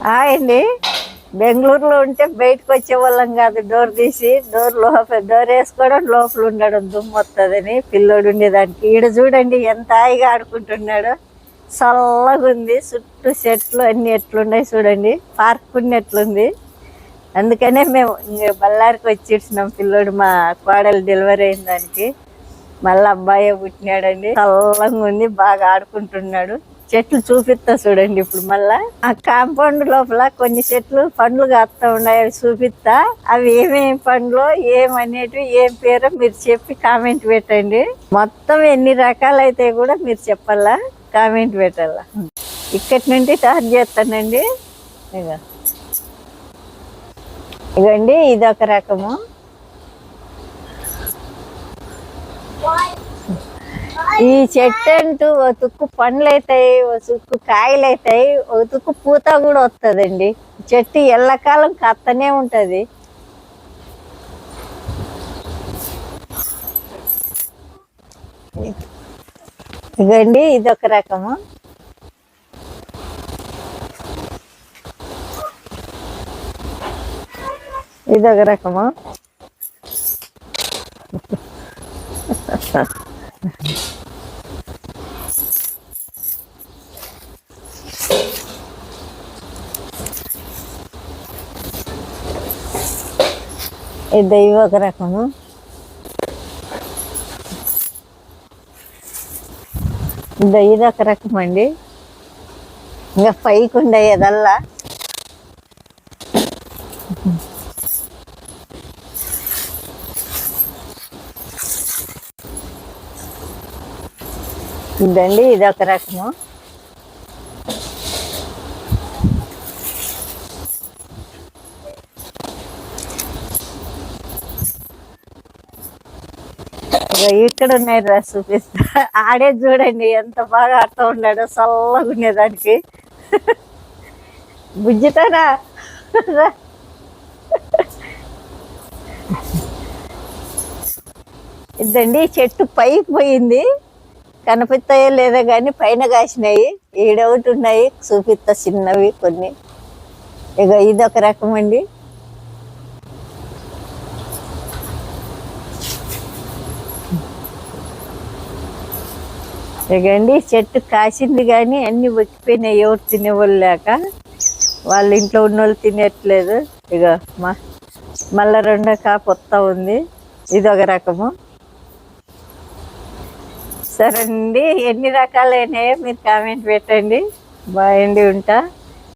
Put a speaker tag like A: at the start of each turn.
A: Hi అండి. బెంగళూరులో ఉంటే బయటకు వచ్చే వాళ్ళం కాదు, డోర్ తీసి డోర్ వేసుకోవడం, లోపల ఉండడం దుమ్ము వస్తుందని పిల్లోడు ఉండేదానికి. ఈడ చూడండి ఎంత హాయిగా ఆడుకుంటున్నాడు, చల్లగా ఉంది, చుట్టూ చెట్లు అన్ని ఎట్లున్నాయి చూడండి, పార్క్ ఉన్నట్లుంది. అందుకనే మేము బళ్ళారికి వచ్చినాం. పిల్లోడు మా కోడలు డెలివరీ అయిన దానికి మళ్ళీ అబ్బాయి పుట్టినాడండి. చల్లగా ఉంది, బాగా ఆడుకుంటున్నాడు. చెట్లు చూపిస్తా చూడండి. ఇప్పుడు మళ్ళా ఆ కాంపౌండ్ లోపల కొన్ని చెట్లు పండ్లు కాస్తా ఉన్నాయి, అవి చూపిస్తా. అవి ఏమేమి పండ్లు, ఏమనేటివి, ఏం పేరో మీరు చెప్పి కామెంట్ పెట్టండి. మొత్తం ఎన్ని రకాలైతే కూడా మీరు చెప్పాలా, కామెంట్ పెట్టాలా. ఇక్కడి నుండి స్టార్ట్ చేస్తానండి. ఇగండి ఇదొక రకము. ఈ చెట్టు అంటూ ఓ తుక్కు పండ్లు అవుతాయి, ఓ తుక్కు కాయలు అవుతాయి, ఓ తుక్కు పూత కూడా వస్తుందండి. చెట్టు ఎల్లకాలం కత్తనే ఉంటది. ఇదండి ఇదొక రకము. ఇదొక రకము. ఇది ఒక రకము. ఇదొక రకం అండి. ఇంకా పైకి ఉండేదల్లా ఇదండి ఇదొక రకము. ఇక్కడ ఉన్నాయి రా, చూపిస్తా. ఆడే చూడండి ఎంత బాగా ఆడుతూ ఉన్నాడో, చల్లగా ఉండేదానికి. బుజ్జితారా ఇదండి చెట్టు పైకి పోయింది, కనిపిస్తాయో లేదో కానీ పైన కాసినాయి. ఏడొకటి ఉన్నాయి, చూపిస్తా చిన్నవి కొన్ని. ఇక ఇదొక రకం అండి. ఇకండి చెట్టు కాసింది కానీ అన్ని ఒక్కిపోయినాయి, ఎవరు తినేవాళ్ళు లేక. వాళ్ళ ఇంట్లో ఉన్నోళ్ళు తినేట్లేదు. ఇక మళ్ళా రెండో కాపు వస్తా ఉంది. ఇదొక రకము. సరే అండి, ఎన్ని రకాలైనాయో మీరు కామెంట్ పెట్టండి. బాయ్ అండి, ఉంటా.